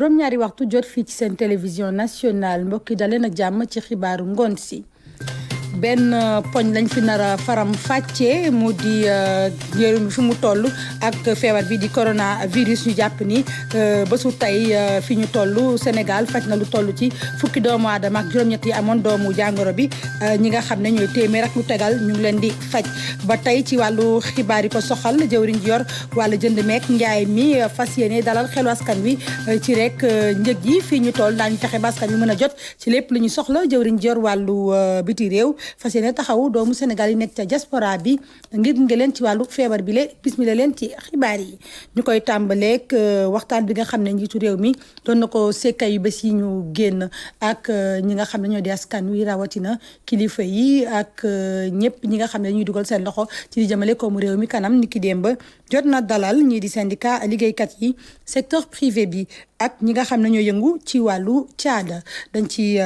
juróom-ñaari waxtu jot fii ci seen télévision nationale mbokk yi daleen ak jàmm ci xibaaru ngoon si. benn poñ lañ fi nar a faram fàccee mu di réew mi fi mu toll ak feebar bi di coronavirus ñu jàpp ni bésu tey fi ñu toll Sénégal faj na lu toll ci fukki doomu aadama ak juróom-ñett yi amoon doomu jàngoro bi ñi nga xam ne ñooy téeméer ak lu tegal ñu ngi leen di faj ba tey ci wàllu xibaar yi ko soxal jëwriñ ji yor wàllu jënd meek njaay mi fas yéene dalal xelu askan wi ci rek njëg yi fii ñu toll daañu fexe ba askan wi mën a jot ci lépp lu ñu soxla jëwriñ ji yor wàllu biti réew fas yéene taxawu doomu Sénégal yi nekk ca diaspora bi ngir nge leen ci wàllu feebar bi le bismillah leen ci xibaar yi ñu koy tàmbaleek waxtaan bi nga xam ne njiitu réew mi doon na ko sekka yu bés yi ñu génn ak ñi nga xam ne ñoo di askan wi rawatina kilifa yi ak ñëpp ñi nga xam ne ñuy dugal seen loxo ci di jëmale koomu réew mi kanam niki démb jot na dalal ñii di syndicat liggéeykat yi secteur privé bi ak ñi nga xam ne ñoo yëngu ci wàllu caada dañ ci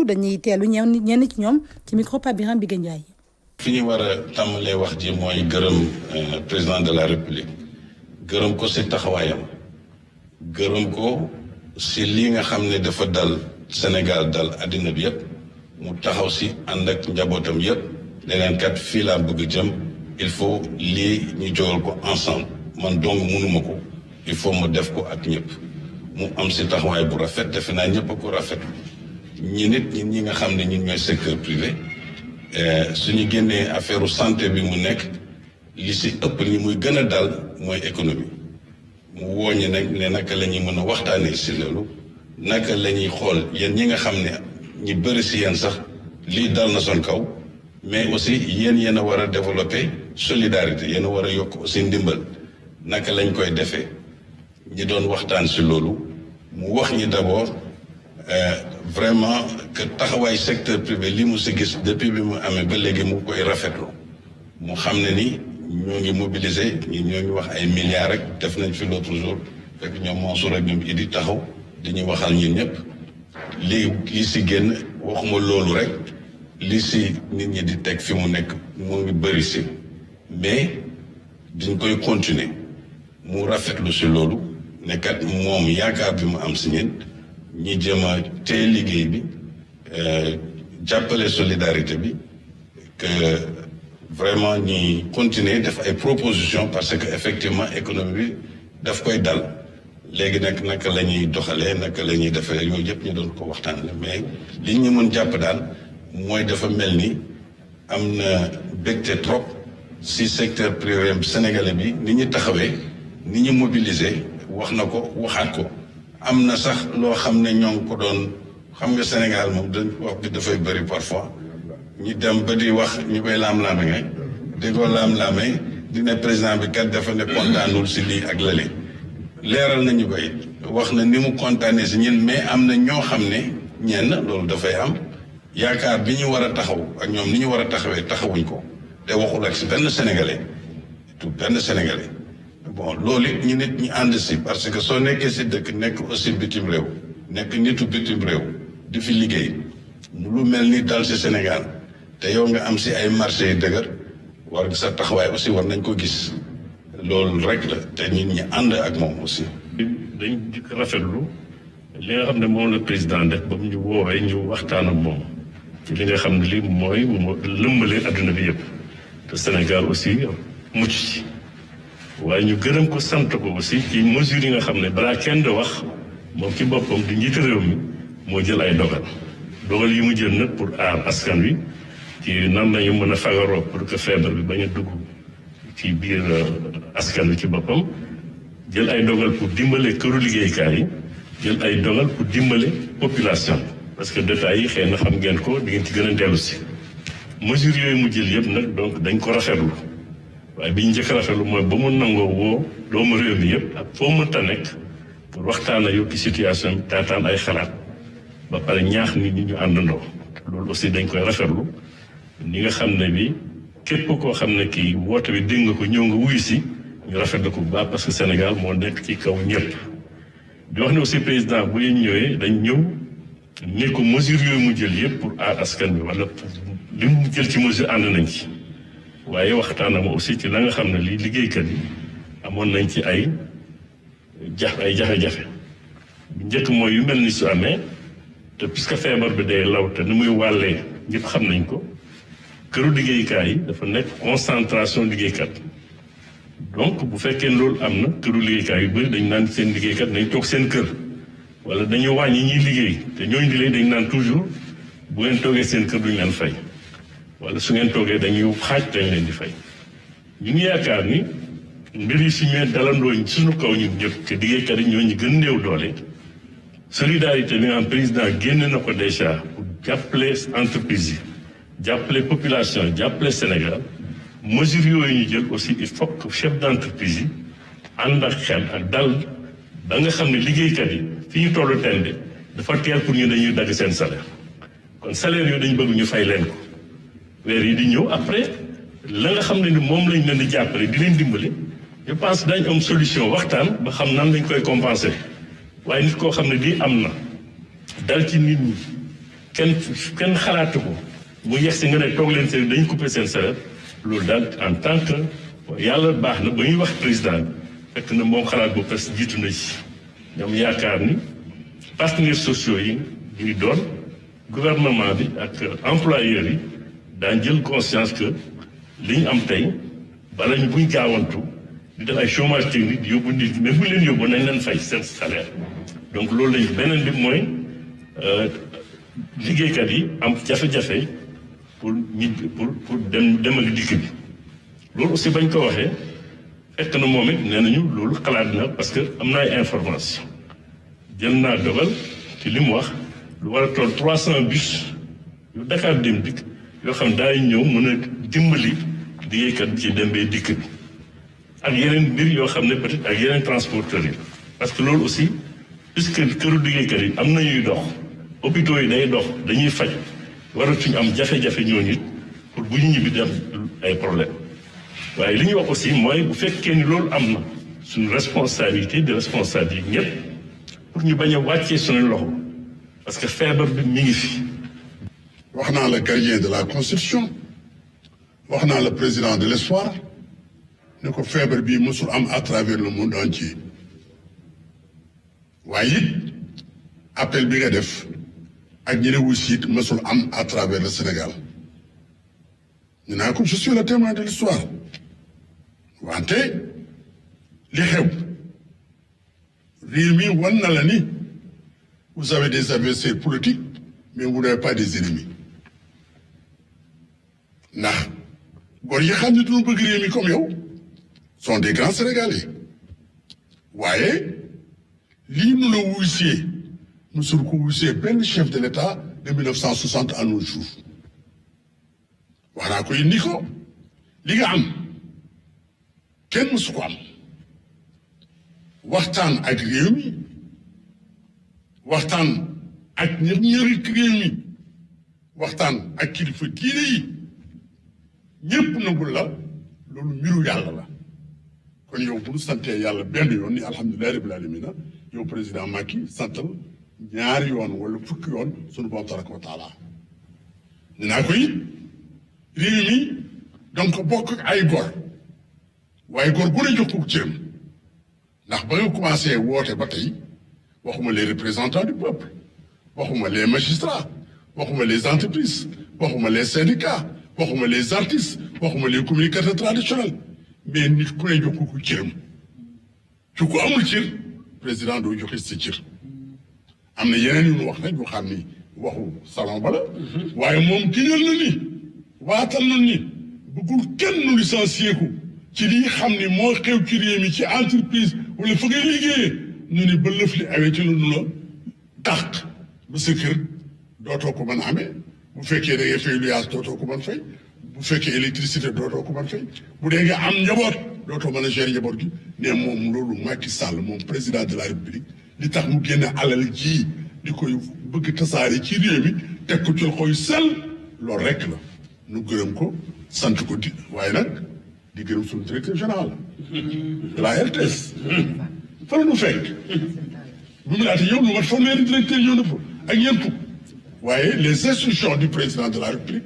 dañuy teelu ñenn ci ñoom ci micro Pape Birame Bigué Ndiaye. fi ñu war a tàmbalee wax ji mooy gërëm président de la république gërëm ko si taxawaayam gërëm ko si li nga xam ne dafa dal Sénégal dal àddina bi yëpp mu taxaw si ànd ak njabootam yëpp leneen kat fii laa bëgg jëm il faut lii ñu jogal ko ensemble man dong mënuma ko il faut mu def ko ak ñëpp mu am si taxawaay bu rafet defe naa ñëpp a ko rafet ñi nga xam ne ñun ñooy secteur privé suñu génnee affaire santé bi mu nekk li si ëpp li muy gën a dal mooy économie mu wooñi nag ne naka la ñuy mën a waxtaanee si loolu naka la ñuy xool yéen ñi nga xam ne ñi bëri si yéen sax lii dal na son kaw mais aussi yéen a war a développer solidarité yéen a war a yokk aussi ndimbal naka lañ koy defee ñi doon waxtaan si loolu mu wax ñi d'abord vraiment que taxawaay secteur privé li mu si gis depuis bi mu amee ba léegi mu koy rafetlu mu xam ne ni ñoo ngi mobiliser ñoo ngi wax ay milliards rek def nañ fi l'autre jour fekk ñoom Mansour ak ñoom Idi taxaw di ñu waxal ñun ñëpp li si génn waxuma loolu rek li si nit ñi di teg fi mu nekk moo ngi bëri si mais diñ koy continuer mu rafetlu si loolu ne kat moom yaakaar bi mu am si ñun ñi jëm a téye liggéey bi jàppale solidarité bi que vraiment ñi continuer def ay propositions parce que effectivement économie bi daf koy dal léegi nag naka la ñuy doxalee naka la ñuy defee yooyu yëpp ñu doon ko waxtaanee mais li ñu mën jàpp daal mooy dafa mel ni am na bégte trop si secteur privé sénégalais bi ni ñu taxawee ni ñu mobiliser wax na ko waxaat ko. am na sax loo xam ne ñoo ngi ko doon xam nga Sénégal moom dañ wax bi dafay bëri parfois ñu dem ba di wax ñu koy laam-laame nga di ko laam-laame di ne président bi kat dafa ne kontaanul si lii ak lële leeral nañu koy wax na ni mu kontaanee si ñun mais am na ñoo xam ne ñenn loolu dafay am yaakaar bi ñu war a taxaw ak ñoom ni ñu war a taxawee taxawuñ ko te waxul ak si benn sénégalais tout benn sénégalais bon loolu it ñu nit ñi ànd si parce que soo nekkee si dëkk nekk aussi bitim réew nekk nitu bitim réew di fi liggéey lu mel ni dal si Sénégal te yow nga am si ay marché yu dëgër war sa taxawaay aussi war nañ ko gis loolu rek la te nit ñi ànd ak moom aussi. dañ di rafetlu li nga xam ne moom la président def ba mu ñu woowee ñu waxtaan ak moom ci li nga xam ne lii mooy lëmbale adduna bi yëpp te Sénégal aussi mucc ci. waaye ñu gërëm ko sant ko aussi ci mesures yi nga xam ne balaa kenn di wax moom ci boppam di njiitu réew mi moo jël ay dogal yi mu jël nag pour aar askan wi ci nan lañu mën a fagaroo pour que feebar bi bañ a dugg ci biir askan wi ci boppam jël ay dogal pour dimbale këru liggéeykaay yi jël ay dogal pour dimbale population parce que détails yi xëy na xam ngeen ko di ngeen ci gën a dellu si mesures yooyu mu jël yëpp nag donc dañ ko rafetlu waaye bi ñu njëkk a rafetlu mooy ba mu nangoo woo doomu réew mi yëpp ak foo mënta nekk pour waxtaan ak yow ci situation bi taataan ay xalaat ba pare ñaax nit ñi ñu àndandoo loolu aussi dañ koy rafetlu ni nga xam ne bi képp koo xam ne kii woote bi dégg nga ko ñëw nga wuyu si ñu rafetlu ko bu baax parce que Sénégal moo nekk ci kaw ñëpp. di wax ne aussi président bu ñu ñëwee dañ ñëw ne ko mesure yooyu mu jël yëpp pour aar askan bi wala li mu jël ci mesure ànd nañ ci. waaye waxtaanama aussi ci la nga xam ne lii liggéeykat yi amoon nañ ci ay jafe-jafe bu njëkk mooy yu mel ni su amee te puisque feebar bi day law te ni muy wàllee ñëpp xam nañ ko këru liggéeykaay yi dafa nekk concentration liggéeykat donc bu fekkee loolu am na këru liggéeykaay yu bëri dañu naan seen liggéeykat nañ toog seen kër wala dañu wàññi ñuy liggéey te ñooñu di dañ naan toujours bu ngeen toogee seen kër duñu leen fay wala su ngeen toogee dañuy xaaj dañ leen di fay ñu ngi yaakaar ni mbir yi su ñëwee dalandoo suñu kaw ñun ñëpp te liggéeykat yi ñooñu gën néew doole solidarité bi nga xam président génn na ko déjà pour jàppale entreprise yi jàppale population jàppale Sénégal mesures yooyu ñu jël aussi il faut que chef d'entreprise yi ànd ak xel ak dal ba nga xam ne liggéeykat yi fi ñu tollu tende dafa teel pour ñu dañuy dagg seen salaire kon salaire yooyu dañu bëgg ñu fay leen ko weer yi di ñëw après la nga xam ne ni moom lañ leen di jàppale di leen dimbali je pense dañ am solution waxtaan ba xam nan lañ koy compenser waaye nit koo xam ne lii am na dal ci nit ñi kenn xalaatu ko mu yegg si nga ne toog leen seen dañu couper seen salaire loolu daal en tant que yàlla baax na ba ñuy wax président bi fekk na moom xalaat bu presque jiitu na ci ñoom yaakaar ni partenaires sociaux yi ñuy doon gouvernement bi ak employeurs yi daan jël conscience que li ñu am tey bala ñu buñ gaawantu di def ay chômage technique di yóbbu nit mais bu leen yóbbu nañ leen fay seen salaire donc loolu lañ beneen bi mooy liggéeykat yi am jafe-jafe pour dem ak dikk bi loolu aussi bañ ko waxee fekk na moom it nee nañu loolu xalaat na parce que am na ay information jël naa dogal ci li mu wax lu war a toll 300 bus yu Dakar Dem Dikk yoo xam daañu ñëw mën a dimbali liggéeykat ci dem bee dikk bi ak yeneen mbir yoo xam ne peut-être ak yeneen transporteurs yi parce que loolu aussi puisque këru liggéeykat yi am na ñuy dox hôpitaux yi day dox dañuy faj waratuñu am jafe-jafe ñooñu it pour bu ñu ñibbi di am ay problème waaye li ñuy wax aussi mooy bu fekkee ni loolu am na suñu responsabilité de responsabilité ñëpp pour ñu bañ a wàccee suñu loxo parce que feebar bi mi ngi fi. wax naa la gardien de la constitution wax naa la président de l'espoir ne ko feebar bii mësul am à travers le monde entier waaye it appel bi nga def ak ñi ne wuusi it mësul am à travers le Sénégal ñu naa ko je suis le témoin de l'histoire wante li xew réew mi wan na la ni vous avez des adversaires politiques mais vous n'avez pas des ennemis ndax góor yi xam ne duñu bëgg réew mi comme yow sont des grands Sénégalais waaye lii nu la wuysee mësul ko wuysee benn chef de l'État de 1960 à nos jours wax naa ko indi ko li nga am kenn mësu ko am waxtaan ak réew mi waxtaan ak ñëri réew mi waxtaan ak kilifa diine yi ñëpp nangul la loolu mbiru yàlla la kon yow bu ñu santee yàlla benn yoon ni alhamdulilah rabbil alamina yow président Macky santal ñaari yoon wala fukki yoon sunu borom tabaraka wa taala dinaa ko it réew mi donc bokk ak ay góor waaye góor bu ne jox ko cëram ndax ba nga commencé woote ba tey waxuma les représentants du peuple waxuma les magistrats waxuma les entreprises waxuma les syndicats waxuma les artistes waxuma les communicateurs traditionnels mais nit ku ne jox ko cëram su ko amul cër président doo joxe sa cër am na yeneen yu ñu wax nag ñu xam ni waxu salon bala waaye moom giñal na ni waatal na ni bëggul kenn nu licencié ko ci li xam ni moo xew ci réew mi ci entreprise wala fa ngay liggéeyee ñu ni ba lëf li awee ci lu nu la dàq ba sa kër dootoo ko mën a amee bu fekkee da ngay fay luyaas dootoo ko mën fay bu fekkee électricité dootoo ko mën fay bu dee nga am njaboot dootoo mën a gérer njaboot gi ne moom loolu Macky Sall moom président de la République li tax mu génne alal ji di koy bëgg tasaare ci réew mi teg ko ci loxo yu sell loolu rek la nu gërëm ko sant ko di waaye nag di gërëm suñu directeur général de la RTS fa la nu fekk bu mu laata yow lu mat fanweeri directeur ñëw na fa ak ñeent fukk waaye les instructions du président de la République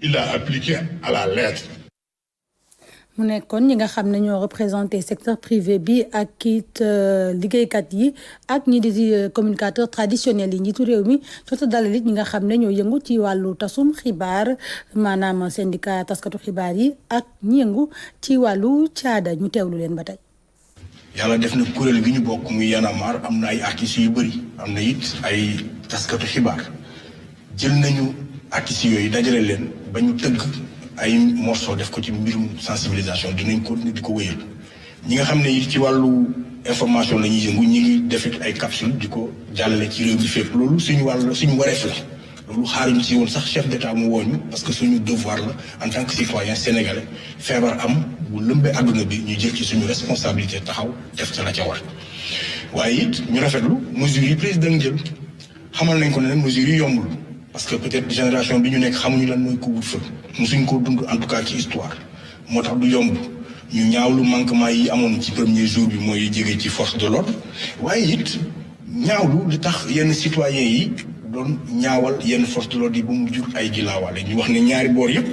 il a appliqué à la lettre. mu nekkoon ñi nga xam ne ñoo représenté secteur privé bi ak it liggéeykat yi ak ñi di communicateur traditionnel yi njiitu réew mi jota dalal it ñi nga xam ne ñoo yëngu ci wàllu tasum xibaar maanaam syndicat taskatu xibaar yi ak ñi yëngu ci wàllu caada ñu teewlu leen ba tey. yàlla def na kuréel gi ñu bokk muy Y'en a marre am na ay artistes yu bëri am na it ay taskatu xibaar jël nañu artistes yooyu dajale leen ba ñu tëgg ay morceau def ko ci mbirum sensibilisation dinañ ko di ko wéyal ñi nga xam ne it ci wàllu information la ñuy yëngu ñi ngi def it ay capsule di ko jàllale ci réew mi fépp loolu suñu wareef la loolu xaaruñu ci woon sax chef d'état mu wooñu parce que suñu devoir la en tant que citoyen sénégalais feebar am bu lëmbee àdduna bi ñu jël ci suñu responsabilité taxaw def ca la ca war waaye it ñu rafetlu mesures yi président jël xamal nañ ko ne mesures yi yombul parce que peut-être génération bi ñu nekk xamuñu lan mooy couvre-feu musuñ ko dund en tout cas ci histoire moo tax du yomb ñu ñaawlu manquement yi amoon ci premier jour bi mooy jóge ci force de l'ordre waaye it ñaawlu li tax yenn citoyens yi doon ñaawal yenn force de l'ordre yi ba mu jur ay gilaawaale ñu wax ne ñaari boor yëpp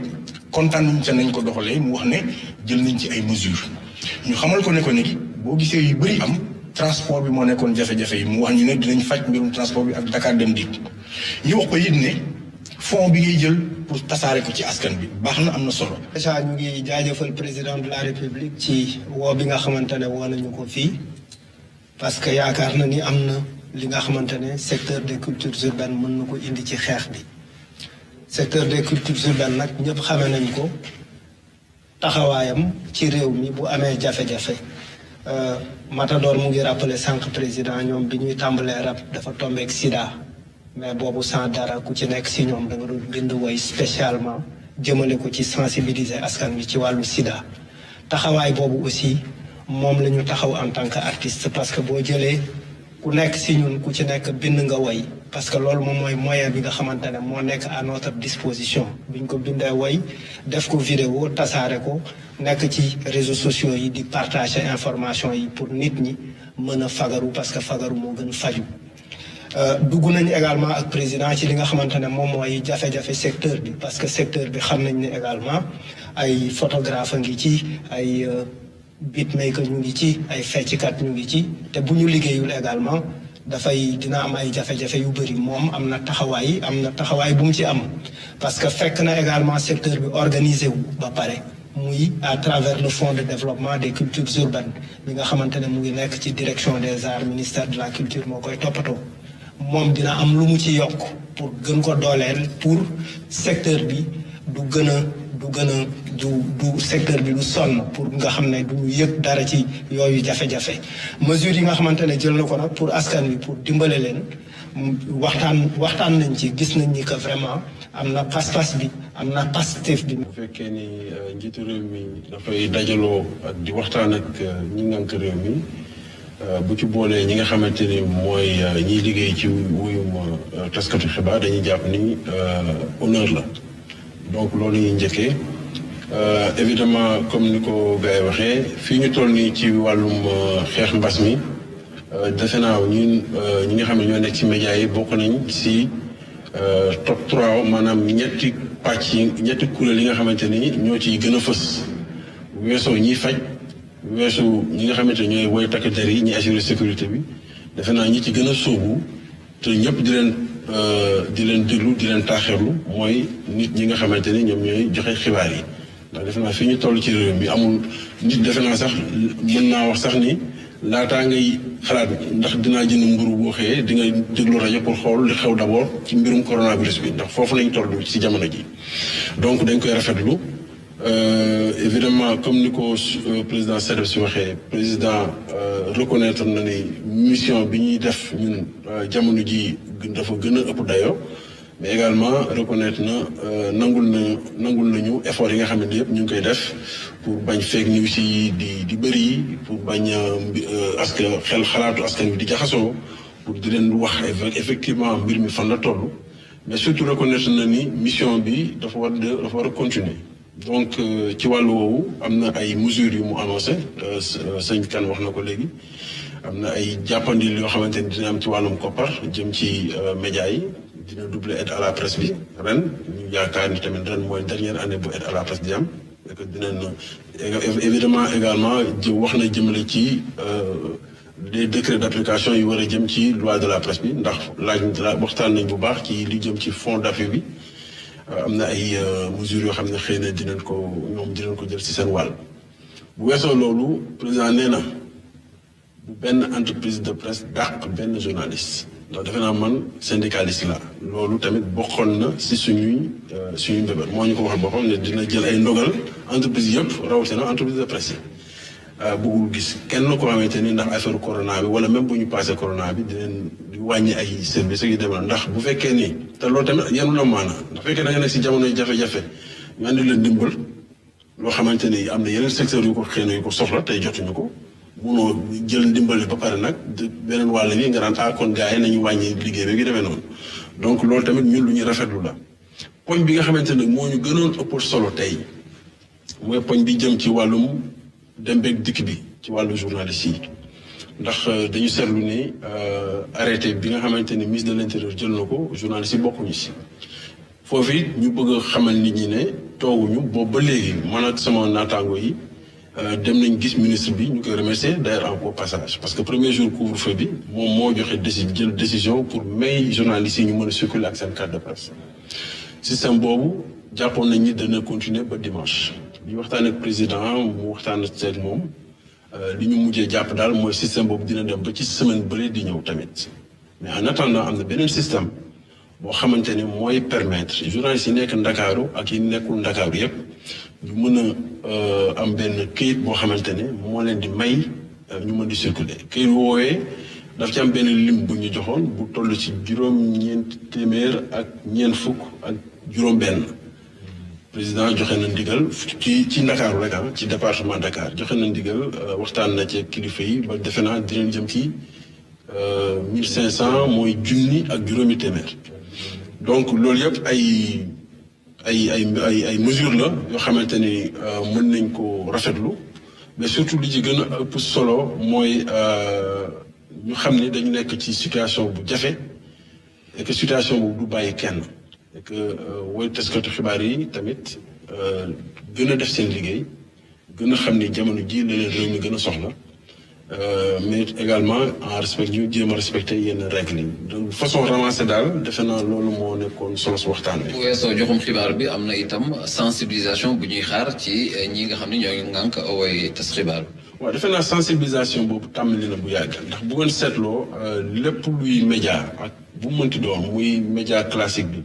kontaan nañ ca nañ ko doxalee mu wax ne jël nañ ci ay mesures ñu xamal ko ne ko ni boo gisee yu bëri am transport bi moo nekkoon jafe-jafe yi mu wax ñu ne dinañ faj mbirum transport bi ak Dakar Dem Dikk ñu wax ko it ne fonds bi ngay jël pour tasaare ko ci askan bi baax na am na solo. déjà ñu ngi jaajëfal président de la république ci woo bi nga xamante ne woo nañu ko fii parce que yaakaar na ni am na li nga xamante ne secteur des cultures urbaines mën na ko indi ci xeex bi secteur des cultures urbaines nag ñëpp xame nañ ko taxawaayam ci réew mi bu amee jafe-jafe Matador mu ngi rappelé sànq président ñoom bi ñuy tàmbalee rap dafa tombeek sida mais boobu sans dara ku ci nekk si ñoom da nga doon bind woy spécialement jëmale ko ci sensibiliser askan bi ci wàllu sida taxawaay boobu aussi moom la ñu taxaw en tant que artiste parce que boo jëlee ku nekk si ñun ku ci nekk bind nga woy parce que loolu moom mooy moyen bi nga xamante ne moo nekk à notre disposition biñ ko bindee woy def ko vidéo tasaare ko nekk ci réseaux sociaux yi di partager information yi pour nit ñi mën a fagaru parce que fagaru moo gën a faju dugg nañu également ak président ci li nga xamante ne moom mooy jafe-jafe secteur bi parce que secteur bi xam nañ ne également ay photographe a ngi ci ay beatmaker ñu ngi ci ay fecckat ñu ngi ci te bu ñu liggéeyul également dina am ay jafe-jafe yu bëri moom am na taxawaay bu mu ci am parce que fekk na également secteur bi organisé wu ba pare muy à travers le fonds de développement des cultures urbaines bi nga xamante ne mu ngi nekk ci direction des arts ministère de la culture moo koy toppatoo moom dina am lu mu ci yokk pour gën ko dooleel pour secteur bi du secteur bi du sonn pour nga xam ne du yëg dara ci yooyu jafe-jafe mesures yi nga xamante ne jël na ko nag pour askan wi pour dimbale leen waxtaan nañ ci gis nañ ni que vraiment am na pas-pas bi am na Pastef bi. bu fekkee ni njiitu réew mi dafay dajaloo ak di waxtaan ak ñi ngànk réew mi bu ci boolee ñi nga xamante ni mooy ñiy liggéey ci wuyum taskatu xibaar dañuy jàpp ni honneur la donc loolu ñuy njëkkee évidemment comme ni ko gars yi waxee fii ñu toll nii ci wàllum xeex mbas mi defe naa ñi nga xam ne ñoo nekk ci médias yi bokk nañ si top 3 maanaam ñetti kuréel yi nga xamante ni ñoo ciy gën a fës weesoo ñiy faj weesu ñi nga xamante ñooy woy takk der yi ñi assurer sécurité bi defe naa ñi ci gën a sóobu te ñëpp di leen déglu di leen taaxirlu mooy nit ñi nga xamante ni ñoom ñooy joxe xibaar yi ndax defe naa fi ñu toll ci réew mi amul nit defe naa sax mën naa wax sax ni laataa ngay xalaat ndax dinaa jënd mburu boo xëyee di nga déglu rajo pour xool li xew d'abord ci mbirum coronavirus bi ndax foofu lañ toll ci jamono ji donc dañ koy rafetlu évidemment comme ni ko président Sedef si waxee président reconnaître na ni mission bi ñuy def ñun jamono ji dafa gën a ëpp dayoo mais également reconnaître na nangul nañu effort yi nga xam ne yëpp ñu ngi koy def pour bañ fake news yi di bëri pour bañ xalaatu askan wi di jaxasoo pour di leen wax effectivement mbir mi fan la toll mais surtout reconnaître na ni mission bi dafa war a continuer donc ci wàllu woowu am na ay mesures yu mu annoncé sëñ Kane wax na ko léegi am na ay jàppandil yoo xamante ni dina am ci wàllum koppar jëm ci média yi dina doubler aide à la presse bi ren ñu yaakaar ni tamit ren mooy dernière année bu aide à la presse di am et que dinañ évidemment également wax na jëmale ci les décrets d'application yi war a jëm ci loi de la presse bi ndax waxtaan nañ bu baax ci li jëm ci fonds d'appui bi am na ay mesures yoo xam ne xëy na dinañ ko jël ci seen wàll. bu weesoo loolu président nee na bu benn entreprise de presse dàq benn journaliste ndax defe naa man syndicaliste la loolu tamit bokkoon na ci suñuy mbébét moo ñu ko waxal boppam ne dina jël ay ndogal entreprise yëpp rawatina entreprise de presse yi bëggul gis kenn ko xamante ni ndax affaire corona bi wala même bu ñu passé corona bi dinañ di wàññi ay services yu demee ndax bu fekkee ni te loolu tamit yenu na maana ndax fekkee da nga nekk ci jamonoy jafe-jafe ñu andi leen ndimbal loo xamante ni am na yeneen secteurs yu ko xëy na yu ko soxla tey jotuñu ko munoo jël ndimbali ba pare nag beneen wàll bi nga naan kon gars yi nañu wàññi liggéey bi gi demee noonu donc loolu tamit ñun lu ñu rafetlu la poñ bi nga xamante ne moo ñu gënoon ëpp solo tey mooy poñ bi jëm ci wàllum dem beeg dikk bi ci wàllu journaliste yi ndax dañu seetlu ni arrêté bi nga xamante ni ministre de l'intérieur jël na ko journaliste yi bokkuñu si foofu it ñu bëgg a xamal nit ñi ne tooguñu boobu ba léegi man ak sama naataango yi dem nañ gis ministre bi ñu koy remercier d'ailleurs en passage parce que premier jour couvre-feu bi moom moo joxe jël décision pour may journalistes yi ñu mën a circuler ak seen carte de presse système boobu jàppoon nañ ni dana continuer ba dimanche bi waxtaan ak président mu waxtaan ak moom li ñu mujjee jàpp daal mooy système boobu dina dem ba ci semaine bële di ñëw tamit mais en attendant am na beneen système boo xamante ni mooy permettre journalistes yi nekk Ndakaaru ak yi nekkul Ndakaaru yépp ñu mën a am benn këyit boo xamante ne moo leen di may ñu mën di circuler këyit woowee daf ci am benn lim bu ñu joxoon bu toll ci juróom-ñeent téeméer ak ñeent fukk ak juróom-benn président joxe na ndigal ci Ndakaaru rek ci département Dakar joxe na ndigal waxtaan na ci kilifa yi ba defe naa dinañ jëm ci 1500 mooy junni ak juróomi téeméer donc loolu yëpp ay mesures la yoo xamante ni mën nañ ko rafetlu mais surtout li ci gën a ëpp solo mooy ñu xam ni dañu nekk ci situation bu jafe et que situation boobu du bàyyi kenn et que woy taskatu xibaar yi tamit gën a def seen liggéey gën a xam ni jamono ji la leen réew mi gën a soxla mais également en respect ñu jéem a respecté yenn règles yi donc façon ramassé daal defe naa loolu moo nekkoon solo su waxtaan bi. bu weesoo joxum xibaar bi am na itam sensibilisation bu ñuy xaar ci ñi nga xam ne ñoo ngi ngànk way tas xibaar. waaw defe naa sensibilisation boobu tàmbali na bu yàgg ndax bu ngeen seetloo lépp luy média ak bu mu mënti doon muy média classique bi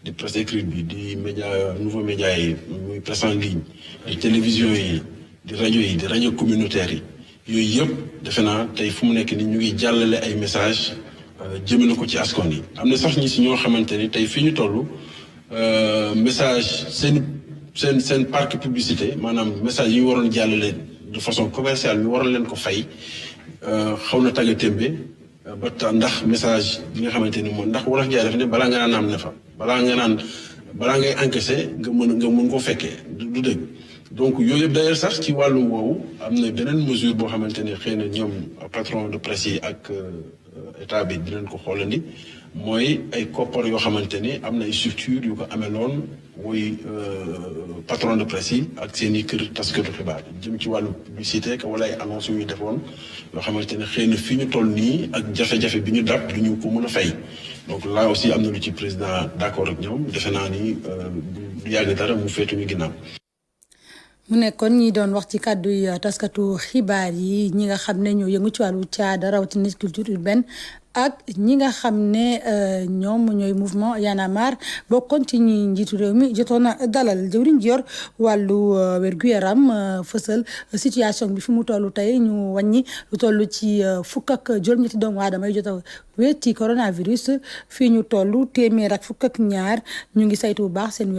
di presse écrite bi di média nouveau média yi muy presse en ligne di télévision yi di rajo communautaire yi yooyu yëpp defe naa tey fu mu nekk ni ñu ngi jàllale ay message jëmale ko ci askan yi am na sax ñi si ñoo xamante ni tey fi ñu toll message seen parc publicité maanaam message yi ñu waroon jàllale de façon commerciale ñu waroon leen ko fay xaw na tagga témbe ba tax ndax message bi nga xamante ni moom ndax wolof jaay def ne balaa nga naan am ne fa balaa ngay encaissé nga mën koo fekkee du dëgg donc yooyu yëpp d'ailleurs sax ci wàllu woowu am na beneen mesure boo xamante ne xëy na ñoom patron de presse yi ak état bi dinañ ko xoolandi mooy ay koppar yoo xamante ni am na ay structure yu ko ameloon mooy patron de presse yi ak seen i kër taskatu xibaar jëm ci wàllu publicité wala ay annonce yu ñu defoon yoo xamante ne xëy na fi ñu toll nii ak jafe-jafe bi ñu dab du ñu ko mën a fay donc là aussi am na lu ci président d'accord ak ñoom defe naa ni du yàgg dara mu féetu ñu ginnaaw. mu nekkoon ñi doon wax ci kàddu yi taskatu xibaar yi ñi nga xam ne ñoo yëngu ci wàllu caada rawatina culture urbaine ak ñi nga xam ne ñoom ñooy mouvement Y'en a marre bokkoon ci ñi njiitu réew mi jotoon a dalal jëwriñ ji yor wàllu wér-gu-yaram fësal situation bi fi mu toll tey ñu wàññi lu toll ci fukk ak juróom-ñetti doomu aadama yi jot a wéet ci coronavirus fii ñu toll téeméer ak fukk ak ñaar ñu ngi saytu bu baax seen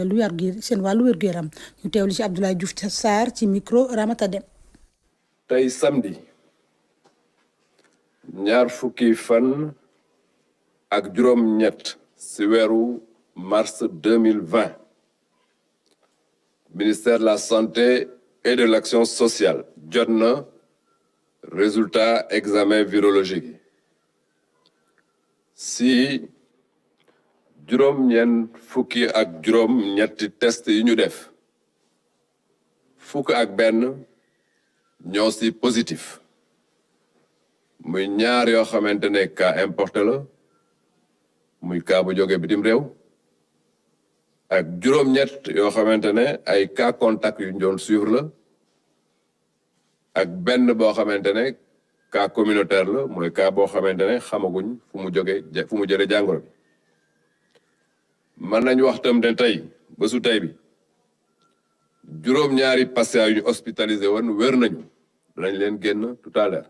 wàllu wér-gu-yaram ñu teewlu ci Abdoulaye Diouf Sarr ci micro Ramata Dem. tey samedi. ñaar fukki fan ak juróom-ñett ci weeru mars 2020 ministère de la santé et de l'action sociale jot na résultat examen virologique ci juróom-ñeent fukki ak juróom-ñetti test yi ñu def fukk ak benn ñoo si positif muy ñaar yoo xamante ne cas importé la muy cas bu jóge bitim réew ak juróom-ñett yoo xamante ne ay cas contact yu ñu doon suivre la ak benn boo xamante ne cas communautaire la mooy cas boo xamante ne xamaguñ fu mu jëlee jàngoro bi mën nañu wax tam ne tey bésu tey bi juróom-ñaari patients yu ñu hospitalisé woon wér nañu danañ leen génn tout à l'heure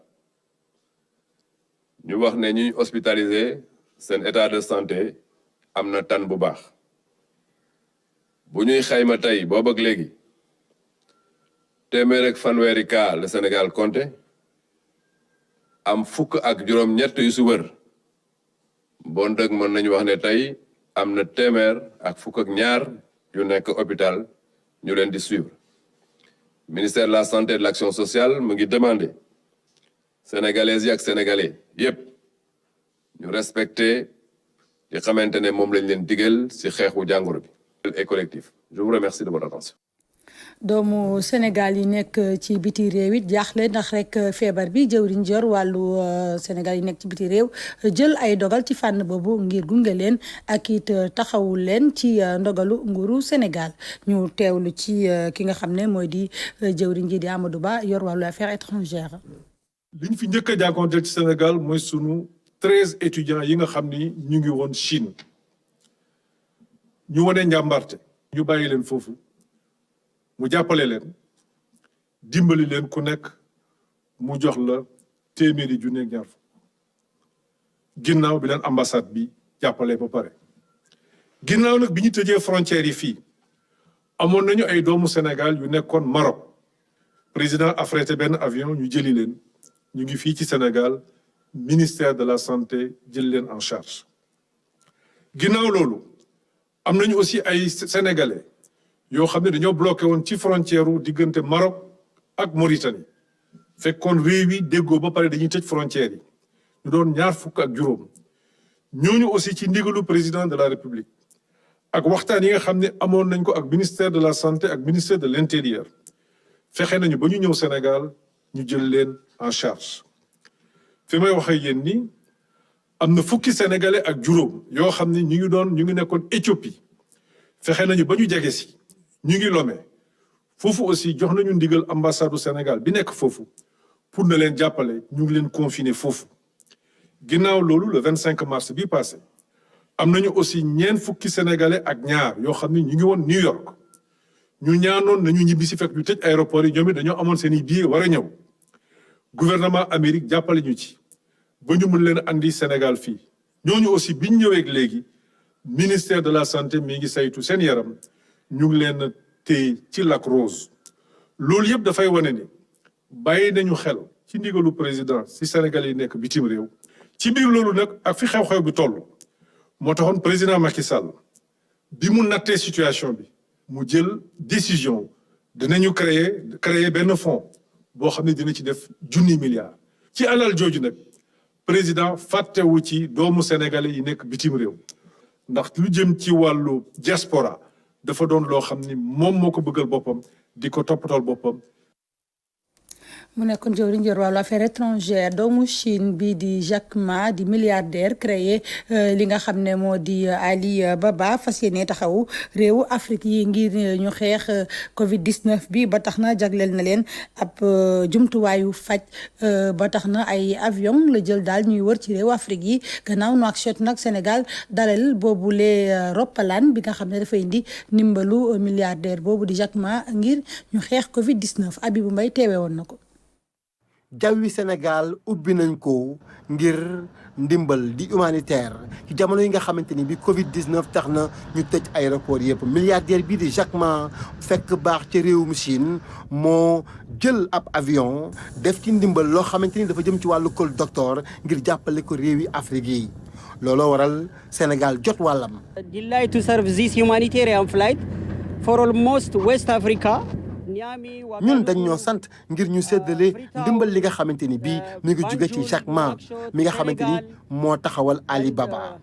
ñu wax ne ñuy hospitalisé seen état de santé am na tan bu baax bu ñuy xayma tey boobu ak léegi téeméer ak fanweeri cas le Sénégal compté am fukk ak juróom-ñett yu su wër bon dëgg mën nañu wax ne tey am na téeméer ak fukk ak ñaar yu nekk hôpital ñu leen di suivre ministère de la santé et de l'action sociale mu ngi demandé sénégalaises yi ak sénégalais yépp ñu respecté li xamante ne moom lañ leen digal ci xeexu jàngoro bi et collectif je vous remercie de votre attention. doomu Sénégal yi nekk ci biti réew it jaaxle ndax rek feebar bi jëwriñ jor wàllu Sénégal yi nekk ci biti réew jël ay dogal ci fànn boobu ngir gunge leen ak it taxawul leen ci ndogalu nguuru Sénégal ñu teewlu ci ki nga xam ne mooy di jëwriñ ji di Amadou Ba yor wàllu affaires étrangères. li ñu fi njëkk a jànkuwanteel ci Sénégal mooy sunu 13 étudiants yi nga xam ni ñu ngi woon Chine ñu wane njàmbarte ñu bàyyi leen foofu. mu jàppale leen dimbali leen ku nekk mu jox la téeméeri junni ak ñaar ginnaaw bi leen ambassade bi jàppale ba pare ginnaaw nag bi ñu tëjee frontières yi fii amoon nañu ay doomu Sénégal yu nekkoon Maroc président affrété benn avion ñu jëli leen ñu ngi fii ci Sénégal ministère de la santé jël leen en charge ginnaaw loolu am nañu aussi ay sénégalais yoo xam ne dañoo bloqué woon ci frontière u diggante Maroc ak Mauritanie fekkoon réew yi déggoo ba pare dañuy tëj frontière yi ñu doon ñaar fukk ak juróom ñooñu aussi ci ndigalu président de la République ak waxtaan yi nga xam ne amoon nañ ko ak ministère de la santé ak ministère de l'intérieur fexe nañu ba ñu ñëw Sénégal ñu jël leen en charge fi may waxee yéen ni am na fukki sénégalais ak juróom yoo xam ne ñu ngi nekkoon Éthiopie fexe nañu ba ñu jege si ñu ngi Lomé foofu aussi jox nañu ndigal ambassade du Sénégal bi nekk foofu pour na leen jàppale ñu ngi leen confiner foofu ginnaaw loolu le 25 mars bi passé am nañu aussi ñeent fukki sénégalais ak ñaar yoo xam ne ñu ngi woon New York ñu ñaanoon nañu ñibbi si fekk ñu tëj aéroport yi ñoom it dañoo amoon seen i billets war a ñëw gouvernement Amérique jàppale ñu ci ba ñu mën leen andi Sénégal fii ñooñu aussi biñ ñëwee léegi ministère de la santé mi ngi saytu seen yaram ñu ngi leen téye ci Lac Rose loolu yëpp dafay wane ni bàyyi nañu xel ci ndigalu président si Sénégal yi nekk bitim réew ci biir loolu nag ak fi xew-xew bi toll moo taxoon président Macky Sall bi mu nattee situation bi mu jël décision dinañu créer benn fonds boo xam ne dina ci def 1,000 milliards ci alal jooju nag président fàttewu ci doomu sénégalais yi nekk bitim réew ndax lu jëm ci wàllu diaspora dafa doon loo xam ni moom moo ko bëggal boppam di ko toppatool boppam. mu nekkoon jëwriñ yor wàllu affaires étrangères doomu Chine bi di Jack Ma di milliardaire créé li nga xam ne moo di Ali Baba fas yéene taxawu réewu Afrique yi ngir ñu xeex Covid 19 bi ba tax na jagleel na leen ab jumtuwaayu faj ba tax na ay avion la jël daal ñuy wër ci réewu Afrique yi gannaaw Nouakchott nag Sénégal dalal boobule roppalaan bi nga xam ne dafa indi ndimbalu milliardaire boobu di Jack Ma ngir ñu xeex Covid 19 Abibou Mbaye teewe woon na ko. jawwi Sénégal ubbi nañ ko ngir ndimbal di humanitaire ci jamono yi nga xamante ni bi Covid 19 tax na ñu tëj aéroport yëpp milliardaire bii di Jack Ma fekk baax ci réewum Chine moo jël ab avion def ci ndimbal loo xamante ni dafa jëm ci wàllu col docteur ngir jàppale ko réewi Afrique yi looloo waral Sénégal jot wàllam. Delighted to serve this humanitarian flight for almost West Africa. ñun dañ ñoo sant ngir ñu séddale ndimbal li nga xamante ni bii mi ngi jóge ci Jack Ma mi nga xamante ni moo taxawal Ali Baba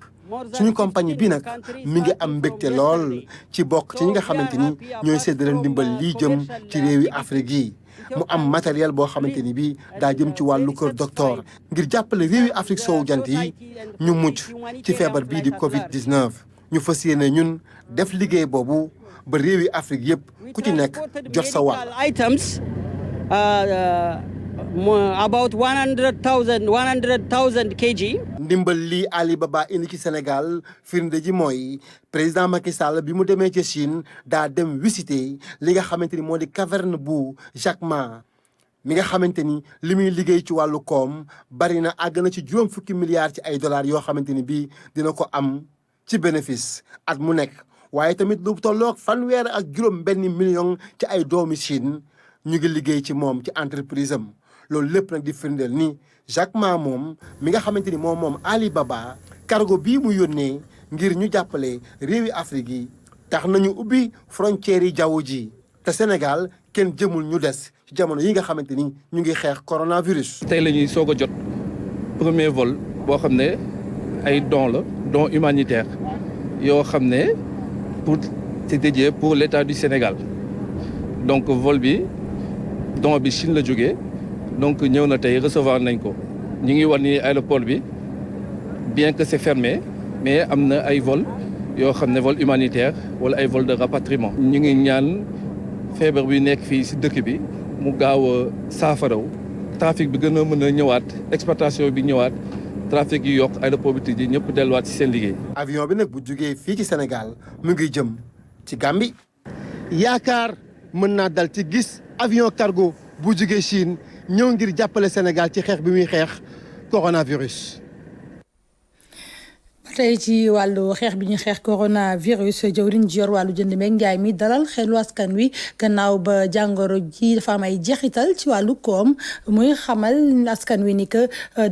suñu compagnie bi nag mi ngi am mbégte lool ci bokk ci ñi nga xamante ni ñooy séddale ndimbal lii jëm ci réewi Afrique yi mu am matériel boo xamante ni bii daa jëm ci wàllu kër docteur ngir jàppale réewi Afrique soowu jant yi ñu mucc ci feebar bii di Covid-19 ñu fas yéene ñun def liggéey boobu ba réewi Afrique yëpp ku ci nekk jot sa wàll. About 100,000 kg. ndimbal lii Ali Baba indi ci Sénégal firnde ji mooy président Macky Sall bi mu demee ca Chine daa dem visiter li nga xamante ni moo di caverne bu Jack Ma mi nga xamante ni li muy liggéey ci wàllu koom bari na àgg na ci 50 milliards ci ay dollars yoo xamante ni bii dina ko am ci bénéfice at mu nekk. waaye tamit lu tolloog 1.6 million ci ay doomi Chine ñu ngi liggéey ci moom ci entreprise am. loolu lépp nag di firndeel ni Jack Ma moom mi nga xamante ni moom Ali Baba cargo bii mu yónnee ngir ñu jàppale réewi Afrique yi tax nañu ubbi frontières yi jaww ji te Sénégal kenn jëmul ñu des ci jamono yi nga xamante ni ñu ngi xeex coronavirus. tey la ñuy soog a jot premier vol boo xam ne ay don humanitaire yoo xam ne c'est dédié pour l'État du Sénégal donc vol bi don bi Chine la jógee. donc ñëw na tey recevoir nañ ko ñu ngi wax ni aéroport bi bien que c'est fermé mais am na ay vol yoo xam ne vol humanitaire wala ay vol de rapatriement. ñu ngi ñaan feebar bi nekk fii ci dëkk bi mu gaaw a saafaraw trafic bi gën a mën a ñëwaat exploitation bi ñëwaat trafic yi yokk aéroport bi tijji ñëpp delluwaat ci seen liggéey. avion bi nag bu jugee fii ci Sénégal mu ngi jëm ci Gambie. yaakaar mën naa dal ci gis avion cargo bu jugee Chine. ñëw ngir jàppale Sénégal ci xeex bi muy xeex coronavirus. ba tey ci wàllu xeex bi ñuy xeex coronavirus jëwriñ ji yor wàllu jënd meeg njaay mi dalal xelu askan wi gannaaw ba jàngoro ji dafa am ay jeexital ci wàllu koom muy xamal askan wi ni que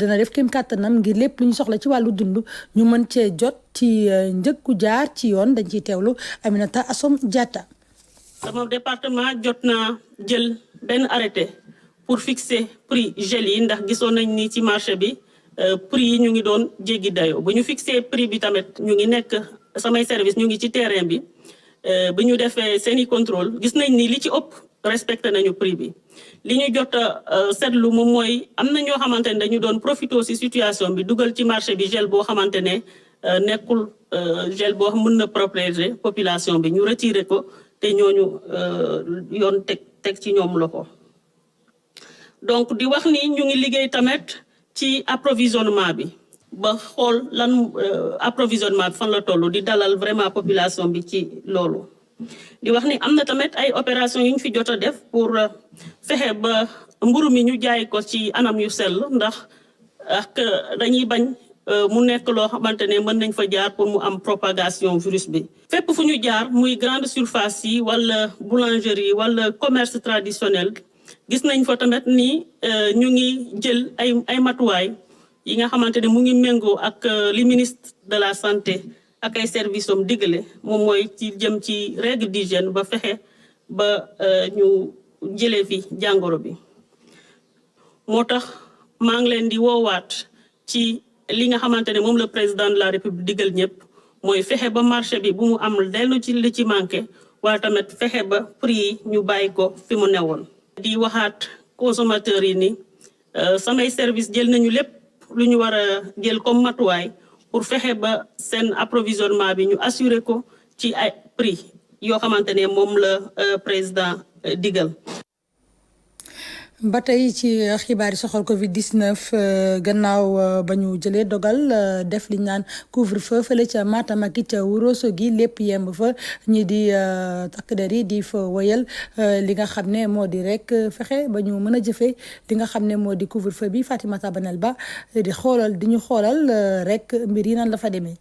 dana def kéem kàttanam ngir lépp lu ñu soxla ci wàllu dund ñu mën cee jot ci njëg gu jaar ci yoon dañ ciy teewlu Aminata Assom Diatta. sama département jot naa jël benn arrêté. pour fixer prix gel yi ndax gisoon nañ ni ci marché bi prix yi ñu ngi doon jéggi dayoo bu ñu fixer prix bi tamit ñu ngi nekk samay service ñu ngi ci terrain bi bu ñu defee seeni contrôle gis nañ ni li ci ëpp respecté nañu prix bi li ñu jot a seetlu moom mooy am na ñoo xamante ne dañu doon profité ci situation bi dugal ci marché bi gel boo xamante ne nekkul gel boo mën na protéger population bi ñu retiré ko te ñooñu yoon teg ci ñoom loxo. donc di wax ni ñu ngi liggéey tamit ci approvisionnement bi ba xool lan approvisionnement bi fan la toll di dalal vraiment population bi ci loolu. di wax ni am na tamit ay opération yu ñu fi jot a def pour fexe ba mburu mi ñu jaay ko ci anam yu sell ndax ak dañuy bañ mu nekk loo xamante ne mën nañ fa jaar pour mu am propagation virus bi. fépp fu ñu jaar muy grande surface yi wala boulangerie wala commerce traditionnel. gis nañ fa tamit ni ñu ngi jël ay matuwaay yi nga xamante ne mu ngi méngoo ak li ministre de la santé ak ay services am digale moom mooy ci jëm ci règle d'hygiène ba fexe ba ñu jëlee fi jàngoro bi. moo tax maa ngi leen di woowaat ci li nga xamante ne moom le président de la république digal ñëpp mooy fexe ba marché bi bu mu am dellu ci li ci manqué waaye tamit fexe ba prix yi ñu bàyyi ko fi mu newoon. di waxaat consommateurs yi ni samay service jël nañu lépp lu ñu war a jël comme matuwaay pour fexe ba seen approvisionnement bi ñu assurer ko ci ay prix yoo xamante ne moom la président digal. ba tey ci xibaar yi soxal Covid-19 gannaaw ba ñu jëlee dogal def li ñu naan couvre-feu fële ca Matam ak ca Ourossogui lépp yemb fa ñi di takk der yi di fa wëyal li nga xam ne moo di rek fexe ba ñu mën a jëfee li nga xam ne moo di couvre-feu bi Fatimata Banel Ba di ñu xoolal rek mbir yi nan la fa demee.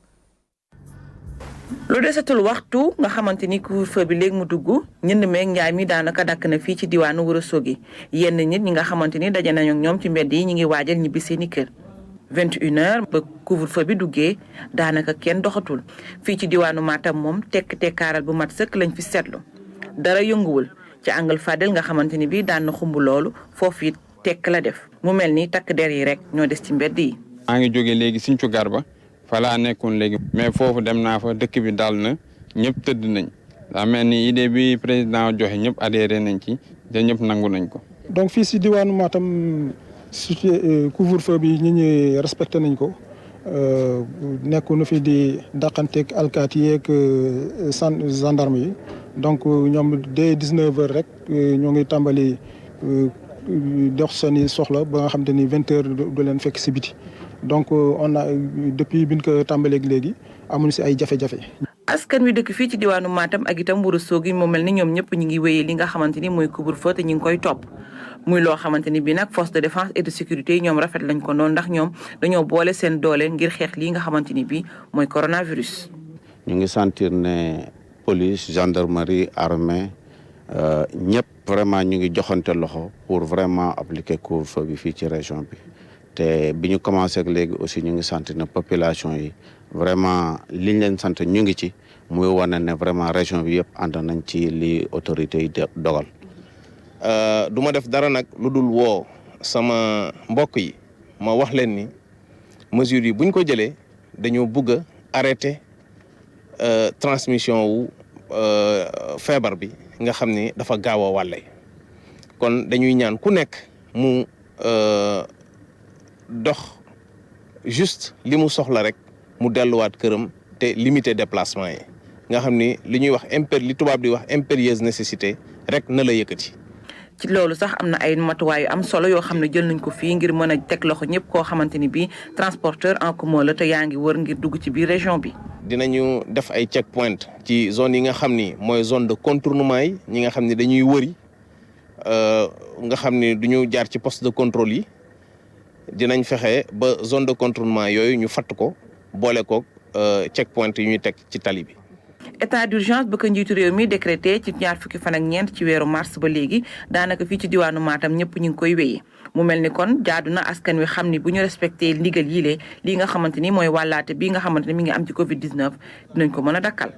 lu desatul waxtu nga xamante ni couvre-feu bi léegi mu dugg ñënd meeg njaay mi daanaka dakk na fii ci diwaanu Ourossogui yenn nit ñi nga xamante ni daje nañu ak ñoom ci mbedd yi ñu ngi waajal ñibbi seeni kër 21h ba couvre-feu bi duggee daanaka kenn doxatul fii ci diwaanu Matam moom tekkaaral bu mat sëkk lañ fi seetlu dara yënguwul ci Angle Fadel nga xamante ni bii daan na xumb loolu foofu it tekk la def mu mel ni takk der yi rek ñoo des ci mbedd yi. maa ngi jógee léegi Sinthiou Garba fa laa nekkoon léegi mais foofu dem naa fa dëkk bi dal na ñëpp tëdd nañ daa mel ni idée bi président joxe ñëpp adhéré nañ ci te ñëpp nangu nañ ko. donc fii si diwaanu Matam couvre-feu bi ñi respecté nañ ko nekku na fi di dàqanteeg alkaati yeeg gendarme yi donc ñoom dès 19h rek ñoo ngi tàmbali dox seeni soxla ba nga xam te ni 20h du leen fekk si biti donc on a depuis biñ ko tàmbaleeg léegi amuñu si ay jafe-jafe. askan wi dëkk fii ci diwaanu Matam ak itam Ourossogui moo mel ni ñoom ñëpp ñu ngi wéyee li nga xamante ni mooy couvre-feu te ñu ngi koy topp muy loo xamante ni bii nag force de défense et de sécurité yi ñoom rafet lañ ko noonu ndax ñoom dañoo boole seen doole ngir xeex lii nga xamante ni bii mooy coronavirus. ñu ngi sentir ne police gendarmerie armée ñëpp vraiment ñu ngi joxante loxo pour vraiment appliquer couvre-feu bi fii ci région bi te bi ñu commencé ak léegi aussi ñu ngi sentir ne population yi vraiment liñ leen sant ñu ngi ci muy wane ne vraiment région bi yëpp ànd nañ ci li autorités yi dogal. du ma def dara nag lu dul woo sama mbokk yi ma wax leen ni mesures yi buñ ko jëlee dañoo bëgg a arrêter transmission wu feebar bi nga xam ni dafa gaaw a wàlle kon dañuy ñaan ku nekk mu dox juste li mu soxla rek mu delluwaat këram te limiter déplacement yi nga xam ni li ñuy wax li tubaab di wax impérieuse nécessité rek na la yëkkati. ci loolu sax am na ay matuwaay yu am solo yoo xam ne jël nañ ko fii ngir mën a teg loxo ñëpp koo xamante ni bii transporteur en commun la te yaa ngi wër ngir dugg ci biir région bi. dinañu def ay check point ci zone yi nga xam ni mooy zone de contournement yi ñi nga xam ni dañuy wëri nga xam ni duñu jaar ci poste de contrôle yi dinañ fexe ba zone de contournement yooyu ñu fatt ko boole ko check point yi ñuy teg ci tali bi. état d'urgence ba ko njiitu réew mi décrété ci 24 ci weeru mars ba léegi daanaka fii ci diwaanu Matam ñëpp ñu ngi koy wéyee mu mel ni kon jaadu na askan wi xam ni bu ñu respecté ndigal yile lii nga xamante ni mooy wàllaate bi nga xamante ni mi ngi am ci Covid 19 dinañ ko mën a dakkal.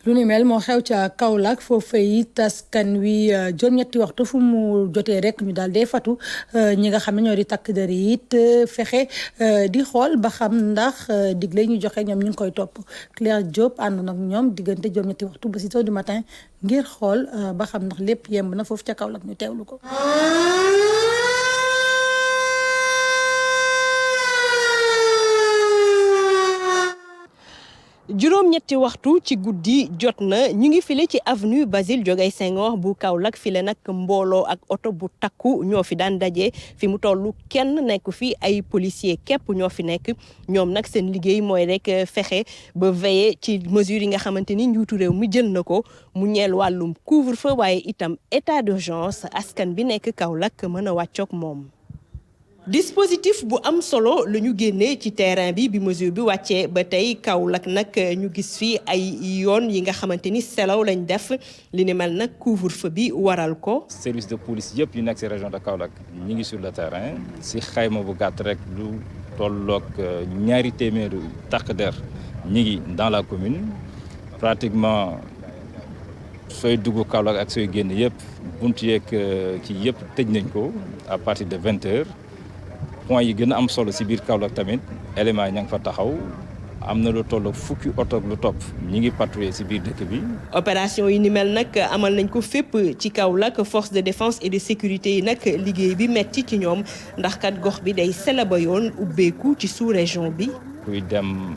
lu ni mel moo xew ca Kaolack foofee it askan wi juróom-ñetti waxtu fu mu jotee rek ñu daal dee fatu ñi nga xam ne ñoo di takk der yi it fexe di xool ba xam ndax digle ñu joxe ñoom ñu ngi koy topp Claire Diop ànd nag ñoom diggante juróom-ñetti waxtu ba 6 heures du matin ngir xool ba xam ndax lépp yemb na foofu ca Kaolack ñu teewlu ko. juróom-ñetti waxtu ci guddi jot na ñu ngi file ci avenue Basile Diogaye Senghor bu Kaolack file nag mbooloo ak oto bu takku ñoo fi daan daje fi mu toll kenn nekk fi ay policier képp ñoo fi nekk ñoom nag seen liggéey mooy rek fexe ba veiller ci mesures yi nga xamante ni njiitu réew mi jël na ko mu ñeel wàllum couvre-feu waaye itam état d'urgence askan bi nekk Kaolack mën a wàccoog moom. dispositif bu am solo la ñu génnee ci terrain bi mesure bi wàccee ba tey Kaolack nag ñu gis fi ay yoon yi nga xamante ni selaw lañ def li ni mel nag couvre-feu bi waral ko. service de police yëpp yu nekk ci région de Kaolack ñi ngi sur le terrain si xayma bu gàtt rek lu tolloog 200 takk der ñi ngi dans la commune pratiquement sooy dugg Kaolack ak sooy génn yëpp buntu yeeg ci yëpp tëj nañ ko à partir de 20h. point yi gën a am solo ci biir Kaolack tamit éléments yi ña nga fa taxaw am na lu toll fukki oto ak lu topp ñi ngi patrouiller ci biir dëkk bi. opération yi ni mel nag amal nañ ko fépp ci Kaolack force de défense et de sécurité yi nag liggéey bi metti ci ñoom ndax kat gox bi day selaba yoon ubbeeku ci sous-région bi. kuy dem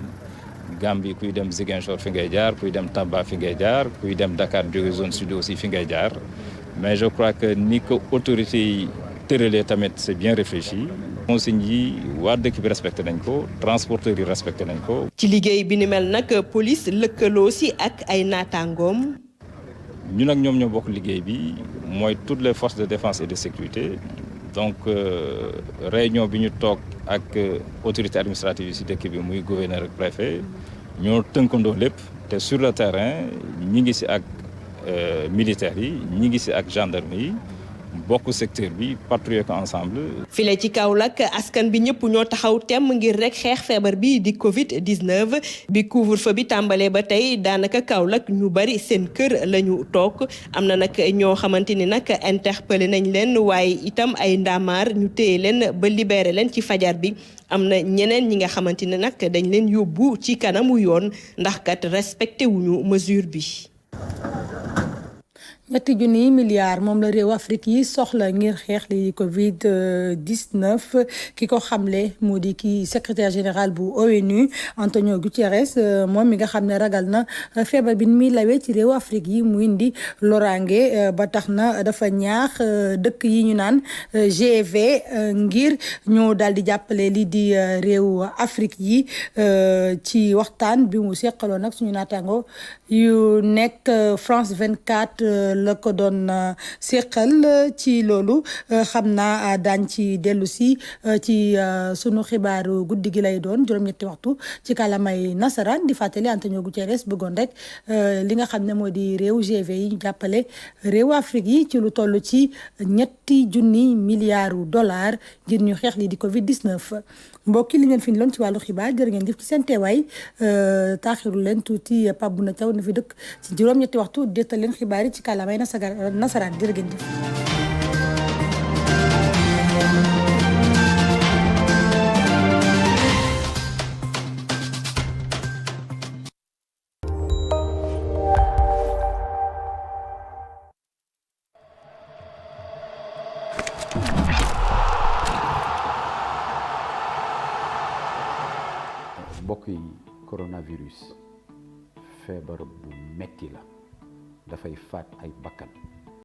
Gambie kuy dem Ziguinchor fi ngay jaar kuy dem Tamba fi ngay jaar kuy dem Dakar jóge zone sud aussi fi ngay jaar mais je crois que ni ko autorités yi tëralee tamit c'est bien réfléchi. consignes yi waa dëkk bi respecté nañ ko transporteurs yi respecté nañ ko. ci liggéey bi ni mel nag police lëkkaloo si ak ay naataangoom. ñun ak ñoom ñoo bokk liggéey bi mooy toutes les forces de défense et de sécurité donc réunion bi ñu toog ak autorité administrative yi si dëkk bi muy gouverneur ak préfet ñoo tënkandoo lépp te sur le terrain ñi ngi si ak militaires yi ñi ngi si ak gendarme yi bokk secteur bi patrouiller ko ensemble. file ci Kaolack askan bi ñëpp ñoo taxaw temm ngir rek xeex feebar bi di Covid-19 bi couvre-feu bi tàmbalee ba tey daanaka Kaolack ñu bari seen kër lañu toog am na nag ñoo xamante ni nag interpellé nañ leen waaye itam ay ndaamaar ñu téye leen ba libéré leen ci fajar bi am na ñeneen ñi nga xamante ne nag dañ leen yóbbu ci kanamu yoon ndax kat respecté wuñu mesure bi. ñetti junniy milliards moom la réew Afrique yi soxla ngir xeex li Covid 19 ki ko xamle moo di ki secrétaire général bu ONU Antonio Guterres moom mi nga xam ne ragal na feebar bi muy lawee ci réew Afrique yi mu indi loraange ba tax na dafa ñaax dëkk yi ñu naan G20 ngir ñu daal di jàppale lii di réew Afrique yi ci waxtaan bi mu seqaloon nag suñu naataango yu nekk France 24. la ko doon seqal ci loolu xam naa daañ ci dellu si ci sunu xibaaru guddi gi lay doon juróom-ñetti waxtu ci kàllaamay nasaraan di fàttali Antonio Guterres bëggoon rek li nga xam ne moo di réew G20 yi ñu jàppale réew Afrique yi ci lu toll ci ñetti junni milliards dollars ngir ñu xeex lii di Covid 19 mbokki li ngeen fi loon ci wàllu xibaar jërë ngeen jëf ci seen teewaay taaxiru leen tuuti Pape Bouna Thiaw na fi dëkk ci juróom-ñetti waxtu déetal leen xibaar yi ci kàllaamay nasaraan jërë ngeen jëf. mbokk yi coronavirus feebar bu metti la dafay faat ay bakkan